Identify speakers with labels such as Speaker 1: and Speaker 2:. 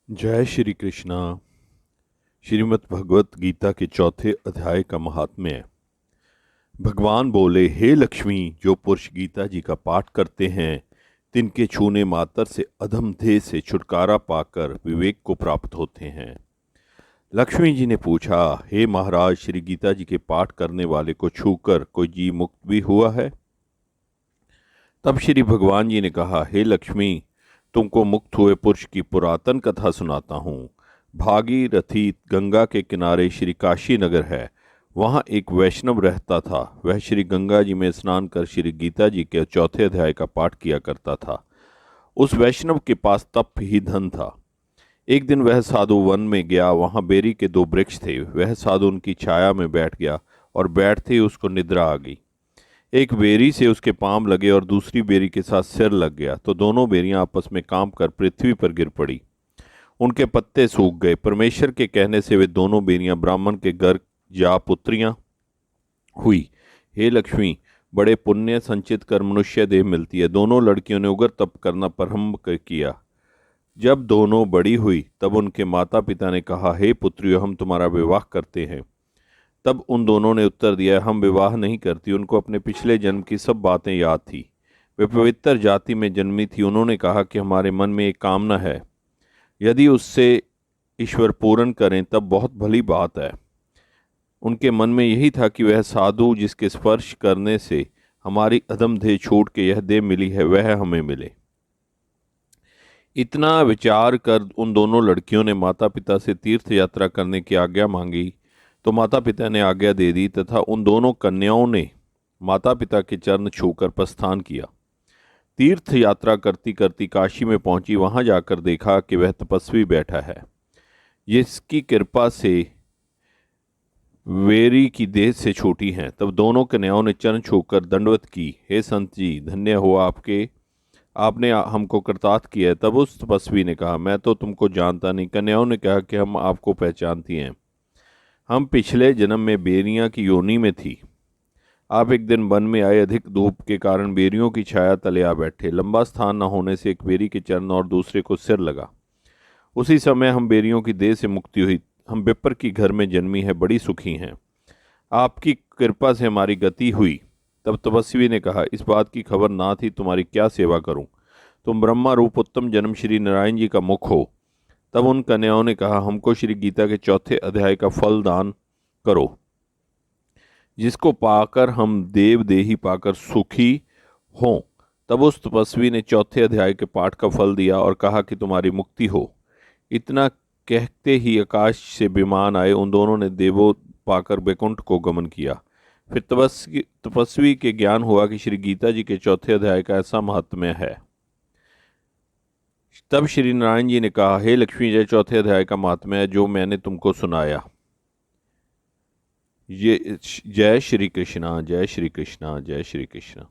Speaker 1: जय श्री कृष्णा। श्रीमद् भगवत गीता के चौथे अध्याय का महात्म्य है। भगवान बोले, हे लक्ष्मी, जो पुरुष गीता जी का पाठ करते हैं तिनके छूने मात्र से अधम देह से छुटकारा पाकर विवेक को प्राप्त होते हैं। लक्ष्मी जी ने पूछा, हे महाराज, श्री गीता जी के पाठ करने वाले को छूकर कोई जीव मुक्त भी हुआ है? तब श्री भगवान जी ने कहा, हे लक्ष्मी, तुमको मुक्त हुए पुरुष की पुरातन कथा सुनाता हूँ। भागीरथी गंगा के किनारे श्री काशी नगर है। वहाँ एक वैष्णव रहता था। वह श्री गंगा जी में स्नान कर श्री गीता जी के चौथे अध्याय का पाठ किया करता था। उस वैष्णव के पास तप ही धन था। एक दिन वह साधु वन में गया। वहाँ बेरी के 2 वृक्ष थे। वह साधु उनकी छाया में बैठ गया और बैठते ही उसको निद्रा आ गई। एक बेरी से उसके पांव लगे और दूसरी बेरी के साथ सिर लग गया, तो दोनों बेरियां आपस में काम कर पृथ्वी पर गिर पड़ी। उनके पत्ते सूख गए। परमेश्वर के कहने से वे दोनों बेरियां ब्राह्मण के घर जा पुत्रियां हुई। हे लक्ष्मी, बड़े पुण्य संचित कर मनुष्य देह मिलती है। दोनों लड़कियों ने उग्र तप करना प्रारंभ किया। जब दोनों बड़ी हुई तब उनके माता पिता ने कहा, हे पुत्रियों, हम तुम्हारा विवाह करते हैं। तब उन दोनों ने उत्तर दिया, हम विवाह नहीं करती। उनको अपने पिछले जन्म की सब बातें याद थी। वे पवित्र जाति में जन्मी थी। उन्होंने कहा कि हमारे मन में एक कामना है, यदि उससे ईश्वर पूर्ण करें तब बहुत भली बात है। उनके मन में यही था कि वह साधु जिसके स्पर्श करने से हमारी अधम देह छूट के यह देह मिली है, वह हमें मिले। इतना विचार कर उन दोनों लड़कियों ने माता पिता से तीर्थ यात्रा करने की आज्ञा मांगी, तो माता पिता ने आज्ञा दे दी तथा उन दोनों कन्याओं ने माता पिता के चरण छूकर प्रस्थान किया। तीर्थ यात्रा करती करती काशी में पहुंची। वहां जाकर देखा कि वह तपस्वी बैठा है, जिसकी कृपा से वेरी की देह से छूटी हैं। तब दोनों कन्याओं ने चरण छूकर दंडवत की, हे संत जी, धन्य हुआ आपने हमको कृतार्थ किया है। तब उस तपस्वी ने कहा, मैं तो तुमको जानता नहीं। कन्याओं ने कहा कि हम आपको पहचानती हैं। हम पिछले जन्म में बेरियां की योनि में थी। आप एक दिन वन में आए। अधिक धूप के कारण बेरियों की छाया तले आ बैठे। लंबा स्थान न होने से एक बेरी के चरण और दूसरे को सिर लगा। उसी समय हम बेरियों की देह से मुक्ति हुई। हम विप्र की घर में जन्मी है, बड़ी सुखी हैं। आपकी कृपा से हमारी गति हुई। तब तपस्वी ने कहा, इस बात की खबर ना थी, तुम्हारी क्या सेवा करूं? तुम ब्रह्मा रूप उत्तम जन्म श्री नारायण जी का मुख हो। तब उन कन्याओं ने कहा, हमको श्री गीता के चौथे अध्याय का फल दान करो, जिसको पाकर हम देव देही पाकर सुखी हों। तब उस तपस्वी ने चौथे अध्याय के पाठ का फल दिया और कहा कि तुम्हारी मुक्ति हो। इतना कहते ही आकाश से विमान आए। उन दोनों ने देवों पाकर बैकुंठ को गमन किया। फिर तपस्वी के ज्ञान हुआ कि श्री गीता जी के चौथे अध्याय का ऐसा महात्म्य है। तब श्री नारायण जी ने कहा, हे लक्ष्मी, जय चौथे अध्याय का महात्म्य है जो मैंने तुमको सुनाया। ये जय श्री कृष्णा, जय श्री कृष्णा, जय श्री कृष्णा।